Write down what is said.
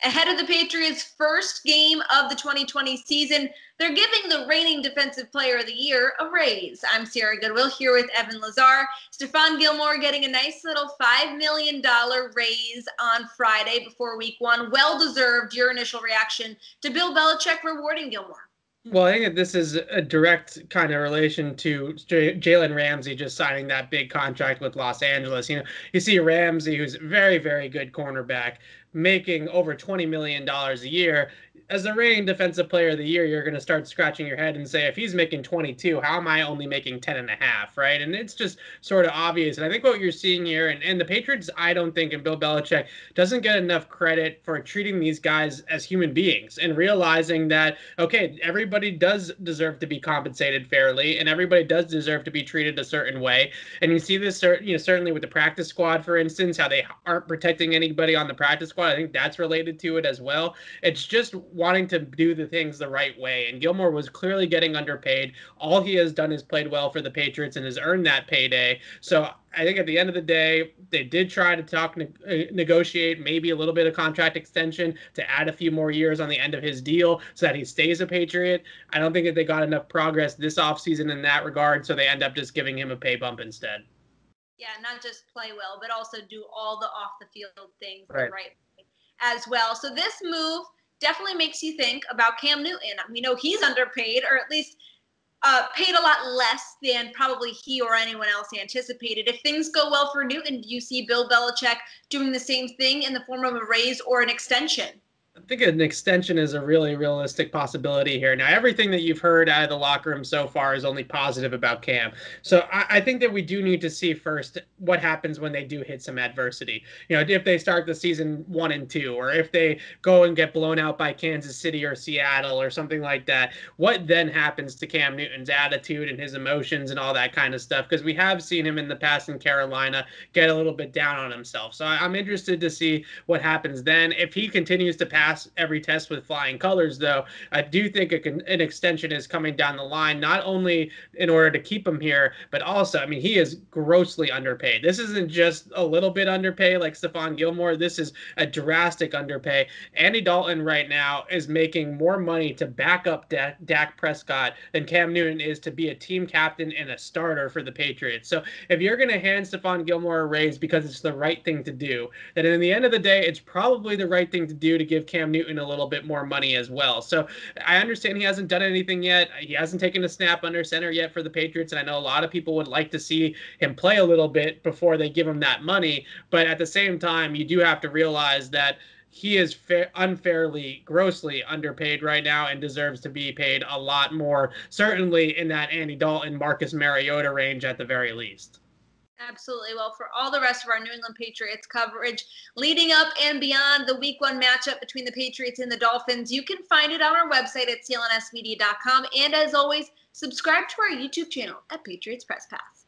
Ahead of the Patriots' first game of the 2020 season, they're giving the reigning Defensive Player of the Year a raise. I'm Sarah Goodwill here with Evan Lazar. Stephon Gilmore getting a nice little $5 million raise on Friday before Week 1. Well-deserved. Your initial reaction to Bill Belichick rewarding Gilmore? Well, I think that this is a direct kind of relation to Jalen Ramsey just signing that big contract with Los Angeles. You see Ramsey, who's a very, very good cornerback, making over $20 million a year. As the reigning defensive player of the year, you're going to start scratching your head and say, if he's making 22, how am I only making 10 and a half, right? And it's just sort of obvious. And I think what you're seeing here, and the Patriots, I don't think, and Bill Belichick doesn't get enough credit for treating these guys as human beings and realizing that, okay, everybody does deserve to be compensated fairly and everybody does deserve to be treated a certain way. And you see this, certainly with the practice squad, for instance, how they aren't protecting anybody on the practice squad. I think that's related to it as well. It's just wanting to do the things the right way. And Gilmore was clearly getting underpaid. All he has done is played well for the Patriots and has earned that payday. So I think at the end of the day, they did try to negotiate maybe a little bit of contract extension to add a few more years on the end of his deal so that he stays a Patriot. I don't think that they got enough progress this offseason in that regard, so they end up just giving him a pay bump instead. Yeah, not just play well, but also do all the off-the-field things right. the right way as well. So this move definitely makes you think about Cam Newton. We know he's underpaid, or at least paid a lot less than probably he or anyone else anticipated. If things go well for Newton, do you see Bill Belichick doing the same thing in the form of a raise or an extension? I think an extension is a really realistic possibility here. Now, everything that you've heard out of the locker room so far is only positive about Cam. So I think that we do need to see first what happens when they do hit some adversity. If they start the season 1-2, or if they go and get blown out by Kansas City or Seattle or something like that, what then happens to Cam Newton's attitude and his emotions and all that kind of stuff? Because we have seen him in the past in Carolina get a little bit down on himself. So I'm interested to see what happens then. If he continues to pass every test with flying colors, though, I do think an extension is coming down the line, not only in order to keep him here, but also, he is grossly underpaid. This isn't just a little bit underpay like Stephon Gilmore. This is a drastic underpay. Andy Dalton right now is making more money to back up Dak Prescott than Cam Newton is to be a team captain and a starter for the Patriots. So if you're going to hand Stephon Gilmore a raise because it's the right thing to do, then in the end of the day, it's probably the right thing to do to give Cam Newton a little bit more money as well. So I understand he hasn't done anything yet. He hasn't taken a snap under center yet for the Patriots, and I know a lot of people would like to see him play a little bit before they give him that money. But at the same time, you do have to realize that he is unfairly, grossly underpaid right now and deserves to be paid a lot more, certainly in that Andy Dalton, Marcus Mariota range at the very least. Absolutely. Well, for all the rest of our New England Patriots coverage leading up and beyond the Week 1 matchup between the Patriots and the Dolphins, you can find it on our website at clnsmedia.com. And as always, subscribe to our YouTube channel at Patriots Press Pass.